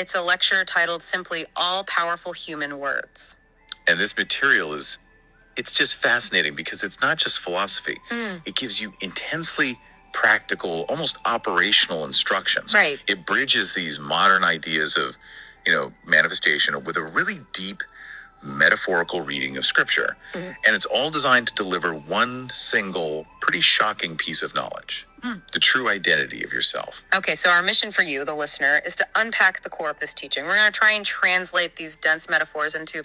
It's a lecture titled simply All-Powerful Human Words. And this material it's just fascinating because it's not just philosophy. It gives you intensely practical, almost operational instructions. Right. It bridges these modern ideas of, manifestation with a really deep metaphorical reading of scripture. And it's all designed to deliver one single, pretty shocking piece of knowledge. The true identity of yourself. Okay, so our mission for you, the listener, is to unpack the core of this teaching. We're going to try and translate these dense metaphors into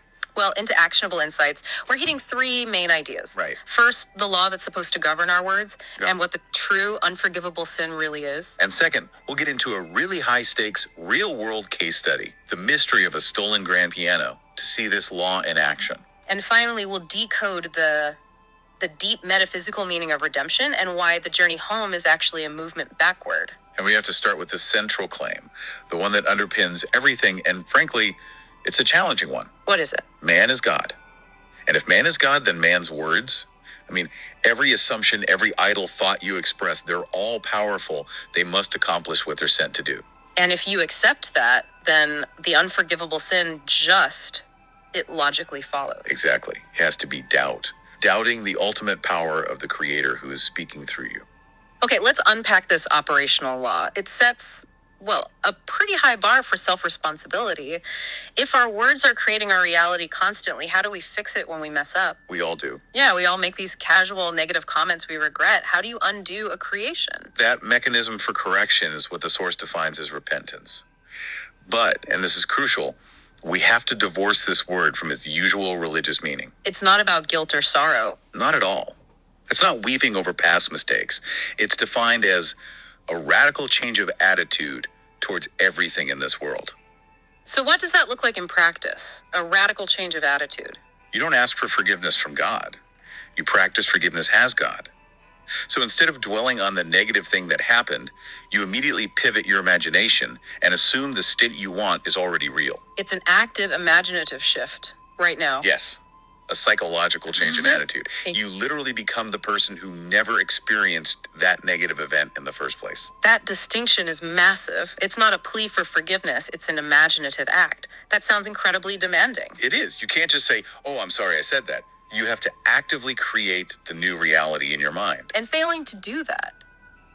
actionable insights. We're hitting three main ideas. Right. First, the law that's supposed to govern our words and what the true unforgivable sin really is. And second, we'll get into a really high-stakes, real-world case study, the mystery of a stolen grand piano, to see this law in action. And finally, we'll decode the deep metaphysical meaning of redemption and why the journey home is actually a movement backward. And we have to start with the central claim, the one that underpins everything, and frankly, it's a challenging one. What is it? Man is God. And if man is God, then man's words, every assumption, every idle thought you express, they're all powerful. They must accomplish what they're sent to do. And if you accept that, then the unforgivable sin it logically follows. Exactly. It has to be doubt. Doubting the ultimate power of the Creator who is speaking through you. Okay, let's unpack this operational law. It sets, a pretty high bar for self-responsibility. If our words are creating our reality constantly, how do we fix it when we mess up? We all do. Yeah, we all make these casual negative comments we regret. How do you undo a creation? That mechanism for correction is what the source defines as repentance. But, and this is crucial, we have to divorce this word from its usual religious meaning. It's not about guilt or sorrow. Not at all. It's not weeping over past mistakes. It's defined as a radical change of attitude towards everything in this world. So what does that look like in practice? A radical change of attitude? You don't ask for forgiveness from God. You practice forgiveness as God. So instead of dwelling on the negative thing that happened, you immediately pivot your imagination and assume the state you want is already real. It's an active imaginative shift right now. Yes. A psychological change in attitude. You literally become the person who never experienced that negative event in the first place. That distinction is massive. It's not a plea for forgiveness. It's an imaginative act. That sounds incredibly demanding. It is. You can't just say, "Oh, I'm sorry I said that." You have to actively create the new reality in your mind. And failing to do that,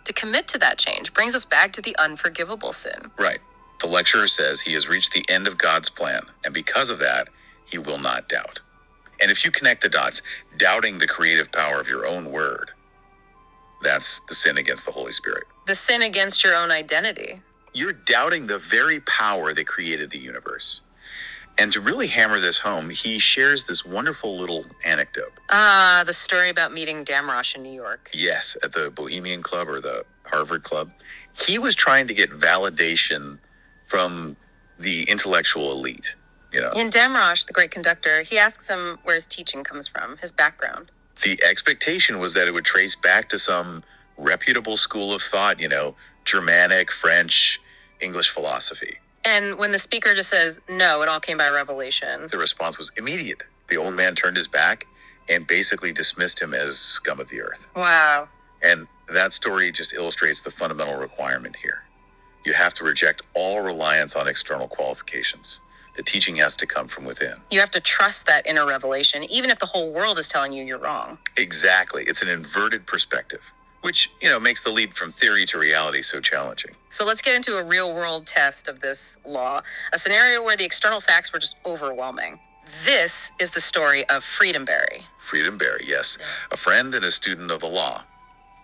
to commit to that change, brings us back to the unforgivable sin. Right. The lecturer says he has reached the end of God's plan, and because of that, he will not doubt. And if you connect the dots, doubting the creative power of your own word, that's the sin against the Holy Spirit. The sin against your own identity. You're doubting the very power that created the universe. And to really hammer this home, he shares this wonderful little anecdote. The story about meeting Damrosch in New York. Yes, at the Bohemian Club or the Harvard Club. He was trying to get validation from the intellectual elite. In Damrosch, the great conductor, he asks him where his teaching comes from, his background. The expectation was that it would trace back to some reputable school of thought, Germanic, French, English philosophy. And when the speaker just says, no, it all came by revelation. The response was immediate. The old man turned his back and basically dismissed him as scum of the earth. Wow. And that story just illustrates the fundamental requirement here. You have to reject all reliance on external qualifications. The teaching has to come from within. You have to trust that inner revelation, even if the whole world is telling you you're wrong. Exactly. It's an inverted perspective, which, makes the leap from theory to reality so challenging. So let's get into a real-world test of this law, a scenario where the external facts were just overwhelming. This is the story of Freedom Barry. Freedom Barry, yes. A friend and a student of the law.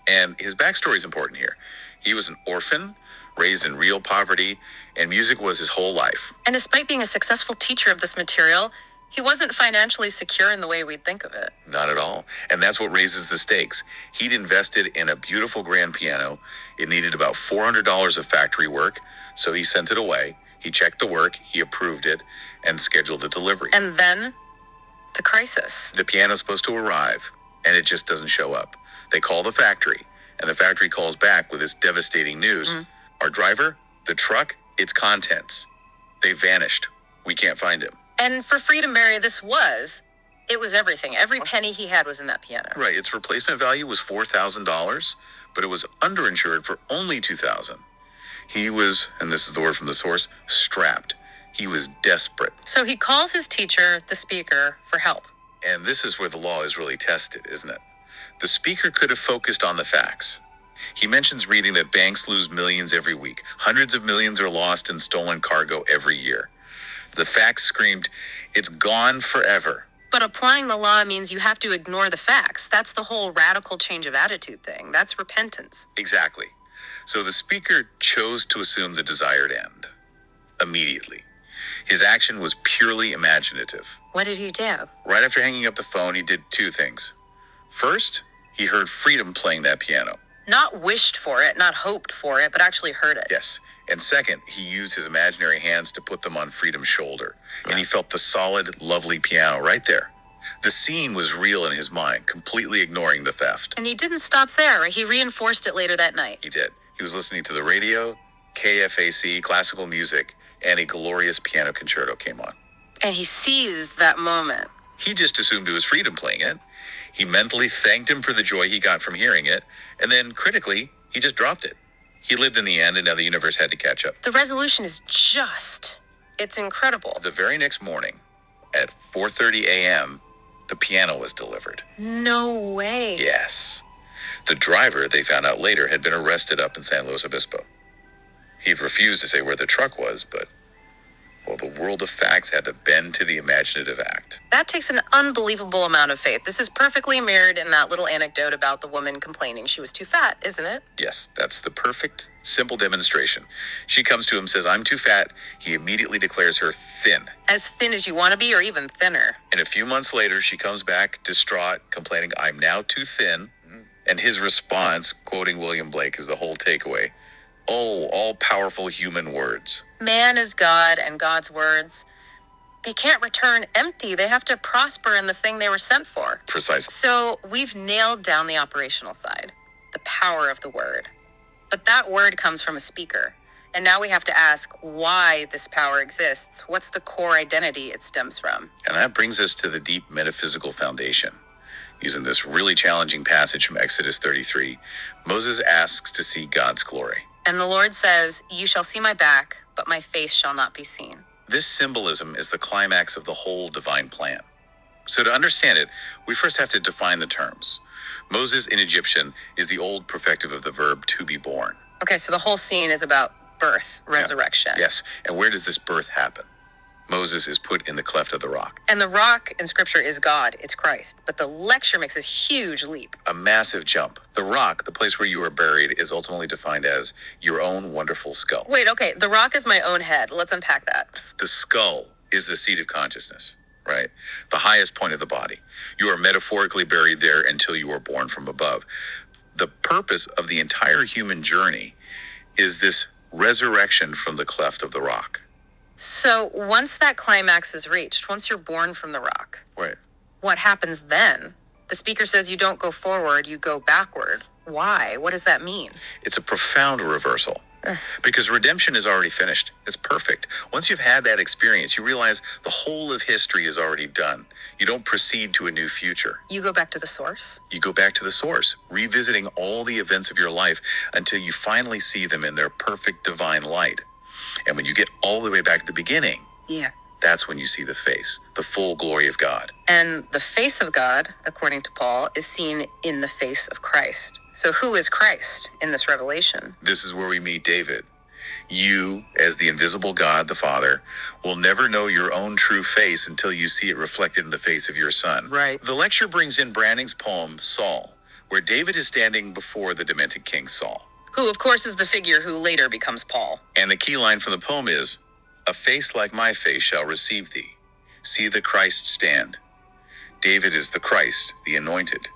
And his backstory is important here. He was an orphan, raised in real poverty, and music was his whole life. And despite being a successful teacher of this material, he wasn't financially secure in the way we'd think of it. Not at all. And that's what raises the stakes. He'd invested in a beautiful grand piano. It needed about $400 of factory work, so he sent it away. He checked the work, he approved it, and scheduled the delivery. And then, the crisis. The piano's supposed to arrive, and it just doesn't show up. They call the factory, and the factory calls back with this devastating news. Our driver, the truck, its contents, they vanished. We can't find him. And for Freedom Barry, it was everything. Every penny he had was in that piano. Right. Its replacement value was $4,000, but it was underinsured for only $2,000. He was, and this is the word from the source, strapped. He was desperate. So he calls his teacher, the speaker, for help. And this is where the law is really tested, isn't it? The speaker could have focused on the facts. He mentions reading that banks lose millions every week. Hundreds of millions are lost in stolen cargo every year. The facts screamed, it's gone forever. But applying the law means you have to ignore the facts. That's the whole radical change of attitude thing. That's repentance. Exactly. So the speaker chose to assume the desired end. Immediately. His action was purely imaginative. What did he do? Right after hanging up the phone, he did two things. First, he heard Freedom playing that piano. Not wished for it, not hoped for it, but actually heard it. Yes. And second, he used his imaginary hands to put them on Freedom's shoulder. And he felt the solid, lovely piano right there. The scene was real in his mind, completely ignoring the theft. And he didn't stop there. He reinforced it later that night. He did. He was listening to the radio, KFAC, classical music, and a glorious piano concerto came on. And he seized that moment. He just assumed it was Freedom playing it. He mentally thanked him for the joy he got from hearing it, and then critically, he just dropped it. He lived in the end, and now the universe had to catch up. The resolution is just, it's incredible. The very next morning, at 4:30 a.m., the piano was delivered. No way. Yes. The driver, they found out later, had been arrested up in San Luis Obispo. He'd refused to say where the truck was, but, well, the world of facts had to bend to the imaginative act. That takes an unbelievable amount of faith. This is perfectly mirrored in that little anecdote about the woman complaining she was too fat, isn't it? Yes, that's the perfect, simple demonstration. She comes to him, says, I'm too fat. He immediately declares her thin. As thin as you want to be, or even thinner. And a few months later, she comes back distraught, complaining, I'm now too thin. And his response, quoting William Blake, is the whole takeaway. Oh, all-powerful human words. Man is God, and God's words, they can't return empty. They have to prosper in the thing they were sent for. Precisely. So we've nailed down the operational side, the power of the word. But that word comes from a speaker. And now we have to ask why this power exists. What's the core identity it stems from? And that brings us to the deep metaphysical foundation. Using this really challenging passage from Exodus 33, Moses asks to see God's glory. And the Lord says, you shall see my back, but my face shall not be seen. This symbolism is the climax of the whole divine plan. So to understand it, we first have to define the terms. Moses in Egyptian is the old perfective of the verb to be born. Okay, so the whole scene is about birth, resurrection. Yeah. Yes, and where does this birth happen? Moses is put in the cleft of the rock. And the rock in Scripture is God, it's Christ. But the lecture makes this huge leap. A massive jump. The rock, the place where you are buried, is ultimately defined as your own wonderful skull. Wait, okay, the rock is my own head. Let's unpack that. The skull is the seat of consciousness, right? The highest point of the body. You are metaphorically buried there until you are born from above. The purpose of the entire human journey is this resurrection from the cleft of the rock. So once that climax is reached, once you're born from the rock, Right. what happens then? The speaker says you don't go forward, you go backward. Why? What does that mean? It's a profound reversal. Because redemption is already finished. It's perfect. Once you've had that experience, you realize the whole of history is already done. You don't proceed to a new future. You go back to the source? You go back to the source, revisiting all the events of your life until you finally see them in their perfect divine light. And when you get all the way back to the beginning, Yeah. that's when you see the face, the full glory of God. And the face of God, according to Paul, is seen in the face of Christ. So who is Christ in this revelation? This is where we meet David. You, as the invisible God, the Father, will never know your own true face until you see it reflected in the face of your Son. Right. The lecture brings in Branning's poem, Saul, where David is standing before the demented King Saul. Who, of course, is the figure who later becomes Paul. And the key line from the poem is, a face like my face shall receive thee. See the Christ stand. David is the Christ, the anointed.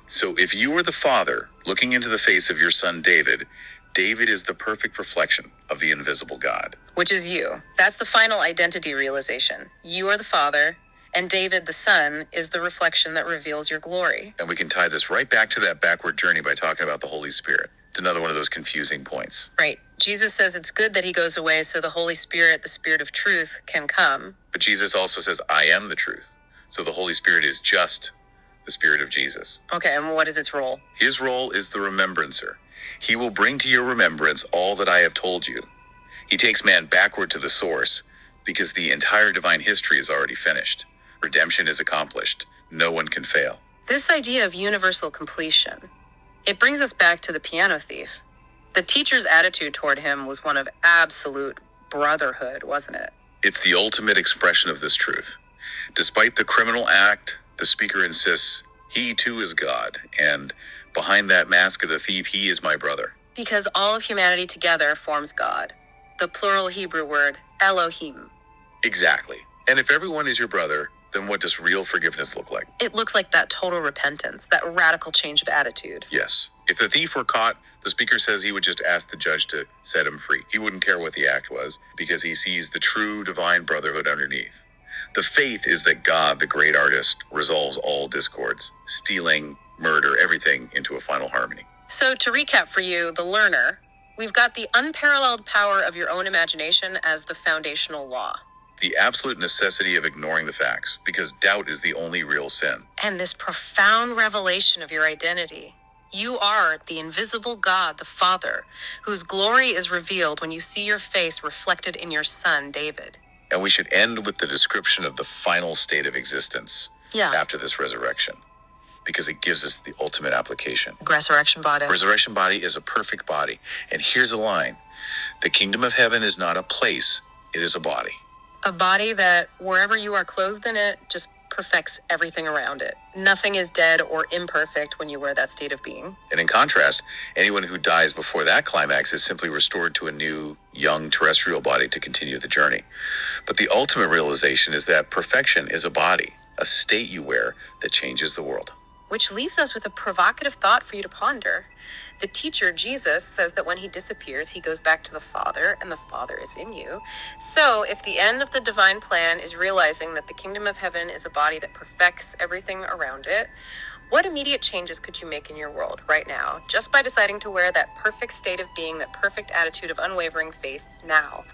So if you are the Father looking into the face of your son David, David is the perfect reflection of the invisible God. Which is you. That's the final identity realization. You are the Father, and David, the Son, is the reflection that reveals your glory. And we can tie this right back to that backward journey by talking about the Holy Spirit. It's another one of those confusing points. Right. Jesus says it's good that he goes away so the Holy Spirit, the Spirit of truth, can come. But Jesus also says, I am the truth. So the Holy Spirit is just the Spirit of Jesus. Okay, and what is its role? His role is the remembrancer. He will bring to your remembrance all that I have told you. He takes man backward to the source because the entire divine history is already finished. Redemption is accomplished. No one can fail. This idea of universal completion, it brings us back to the piano thief. The teacher's attitude toward him was one of absolute brotherhood, wasn't it? It's the ultimate expression of this truth. Despite the criminal act, the speaker insists he too is God, and behind that mask of the thief, he is my brother. Because all of humanity together forms God. The plural Hebrew word, Elohim. Exactly. And if everyone is your brother, then what does real forgiveness look like? It looks like that total repentance, that radical change of attitude. Yes. If the thief were caught, the speaker says he would just ask the judge to set him free. He wouldn't care what the act was because he sees the true divine brotherhood underneath. The faith is that God, the great artist, resolves all discords, stealing, murder, everything into a final harmony. So to recap for you, the learner, we've got the unparalleled power of your own imagination as the foundational law. The absolute necessity of ignoring the facts, because doubt is the only real sin. And this profound revelation of your identity. You are the invisible God, the Father, whose glory is revealed when you see your face reflected in your son, David. And we should end with the description of the final state of existence after this resurrection, because it gives us the ultimate application. Resurrection body. Resurrection body is a perfect body. And here's a line. The kingdom of heaven is not a place, it is a body. A body that, wherever you are clothed in it, just perfects everything around it. Nothing is dead or imperfect when you wear that state of being. And in contrast, anyone who dies before that climax is simply restored to a new, young terrestrial body to continue the journey. But the ultimate realization is that perfection is a body, a state you wear that changes the world. Which leaves us with a provocative thought for you to ponder. The teacher, Jesus, says that when he disappears, he goes back to the Father, and the Father is in you. So if the end of the divine plan is realizing that the kingdom of heaven is a body that perfects everything around it, what immediate changes could you make in your world right now, just by deciding to wear that perfect state of being, that perfect attitude of unwavering faith now?